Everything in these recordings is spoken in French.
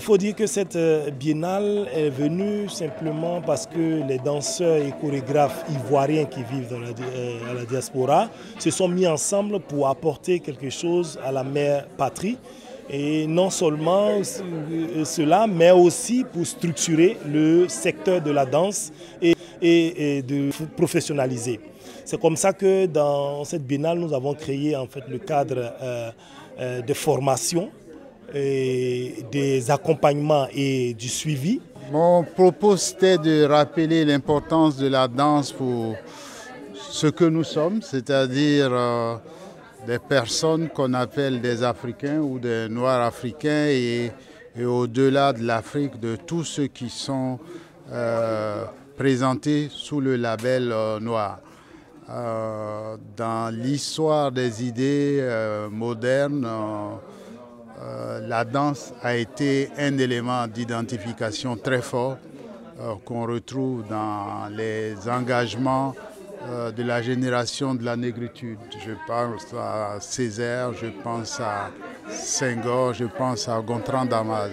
Il faut dire que cette biennale est venue simplement parce que les danseurs et chorégraphes ivoiriens qui vivent à la diaspora se sont mis ensemble pour apporter quelque chose à la mère patrie. Et non seulement cela, mais aussi pour structurer le secteur de la danse et de professionnaliser. C'est comme ça que dans cette biennale, nous avons créé en fait le cadre de formation, et des accompagnements et du suivi. Mon propos, c'était de rappeler l'importance de la danse pour ce que nous sommes, c'est-à-dire des personnes qu'on appelle des Africains ou des Noirs africains et au-delà de l'Afrique, de tous ceux qui sont présentés sous le label noir. Dans l'histoire des idées modernes, la danse a été un élément d'identification très fort qu'on retrouve dans les engagements de la génération de la négritude. Je pense à Césaire, je pense à Senghor, je pense à Gontran Damas.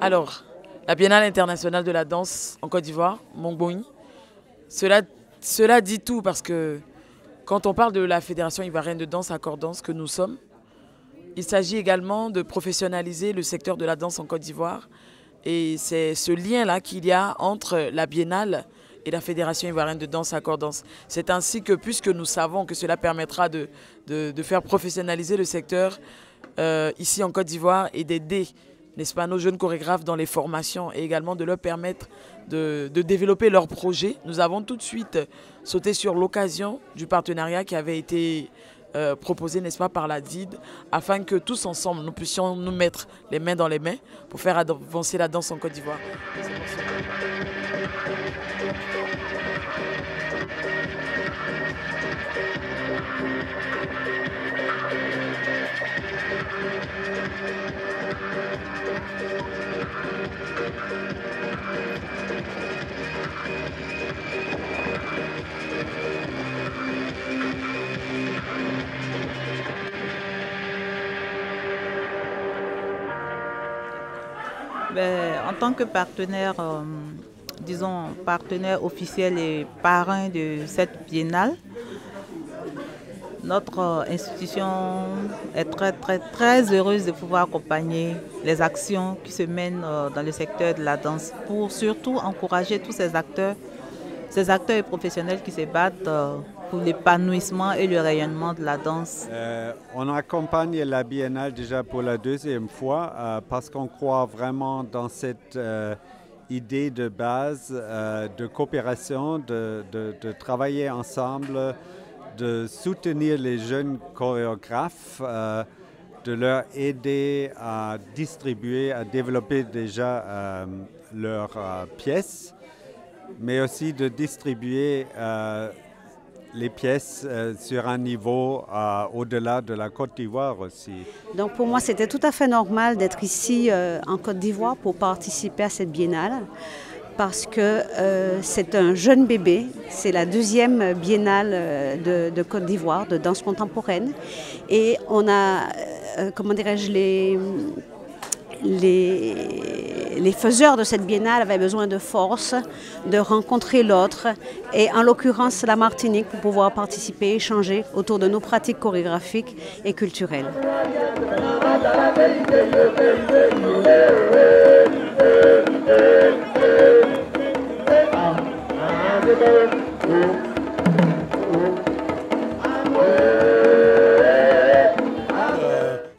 Alors, la Biennale internationale de la danse en Côte d'Ivoire, Mongboin, cela dit tout parce que quand on parle de la Fédération ivoirienne de danse Accordance que nous sommes, il s'agit également de professionnaliser le secteur de la danse en Côte d'Ivoire. Et c'est ce lien-là qu'il y a entre la Biennale et la Fédération ivoirienne de danse Accordance. C'est ainsi que, puisque nous savons que cela permettra de faire professionnaliser le secteur ici en Côte d'Ivoire et d'aider, n'est-ce pas, nos jeunes chorégraphes dans les formations et également de leur permettre de développer leurs projets. Nous avons tout de suite sauté sur l'occasion du partenariat qui avait été proposé, n'est-ce pas, par la DID, afin que tous ensemble, nous puissions nous mettre les mains dans les mains pour faire avancer la danse en Côte d'Ivoire. En tant que partenaire, disons partenaire officiel et parrain de cette biennale, notre institution est très heureuse de pouvoir accompagner les actions qui se mènent dans le secteur de la danse pour surtout encourager tous ces acteurs et professionnels qui se battent pour l'épanouissement et le rayonnement de la danse. On accompagne la Biennale déjà pour la deuxième fois parce qu'on croit vraiment dans cette idée de base de coopération, de travailler ensemble, de soutenir les jeunes chorégraphes, de leur aider à distribuer, à développer déjà leurs pièces, mais aussi de distribuer les pièces sur un niveau au-delà de la Côte d'Ivoire aussi. Donc pour moi, c'était tout à fait normal d'être ici en Côte d'Ivoire pour participer à cette biennale parce que c'est un jeune bébé, c'est la deuxième biennale de Côte d'Ivoire de danse contemporaine et on a, comment dirais-je, les faiseurs de cette biennale avaient besoin de force, de rencontrer l'autre et en l'occurrence la Martinique pour pouvoir participer, échanger autour de nos pratiques chorégraphiques et culturelles.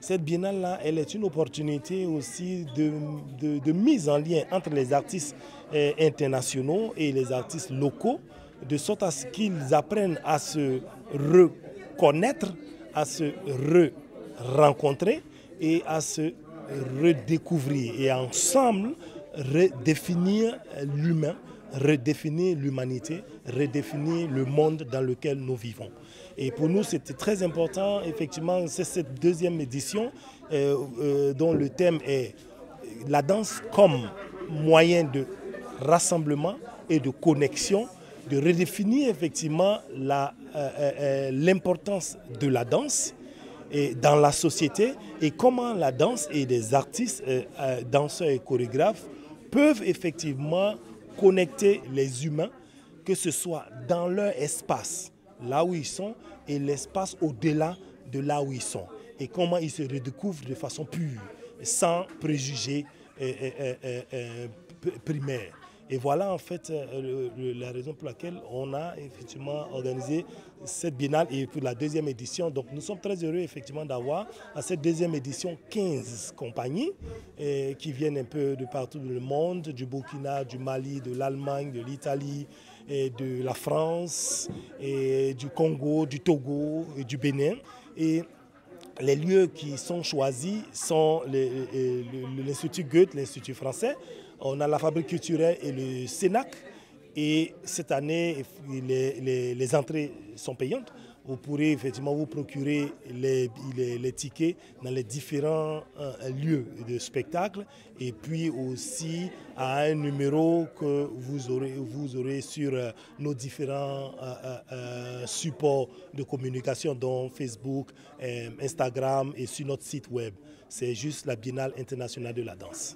Cette biennale-là, elle est une opportunité aussi de mise en lien entre les artistes internationaux et les artistes locaux, de sorte à ce qu'ils apprennent à se reconnaître, à se re-rencontrer et à se redécouvrir et ensemble redéfinir l'humain redéfinir l'humanité, redéfinir le monde dans lequel nous vivons. Et pour nous, c'était très important, effectivement, c'est cette deuxième édition dont le thème est la danse comme moyen de rassemblement et de connexion, de redéfinir effectivement l'importance de la danse dans la société et comment la danse et des artistes, danseurs et chorégraphes peuvent effectivement connecter les humains, que ce soit dans leur espace, là où ils sont, et l'espace au-delà de là où ils sont. Et comment ils se redécouvrent de façon pure, sans préjugés primaires. Et voilà en fait la raison pour laquelle on a effectivement organisé cette biennale et pour la deuxième édition. Donc nous sommes très heureux effectivement d'avoir à cette deuxième édition 15 compagnies qui viennent un peu de partout dans le monde, du Burkina, du Mali, de l'Allemagne, de l'Italie, de la France, et du Congo, du Togo et du Bénin. Et les lieux qui sont choisis sont l'Institut Goethe, l'Institut français. On a la Fabrique culturelle et le Sénac. Et cette année, les entrées sont payantes. Vous pourrez effectivement vous procurer les tickets dans les différents lieux de spectacle. Et puis aussi à un numéro que vous aurez sur nos différents supports de communication, dont Facebook, Instagram et sur notre site web. C'est juste la Biennale internationale de la danse.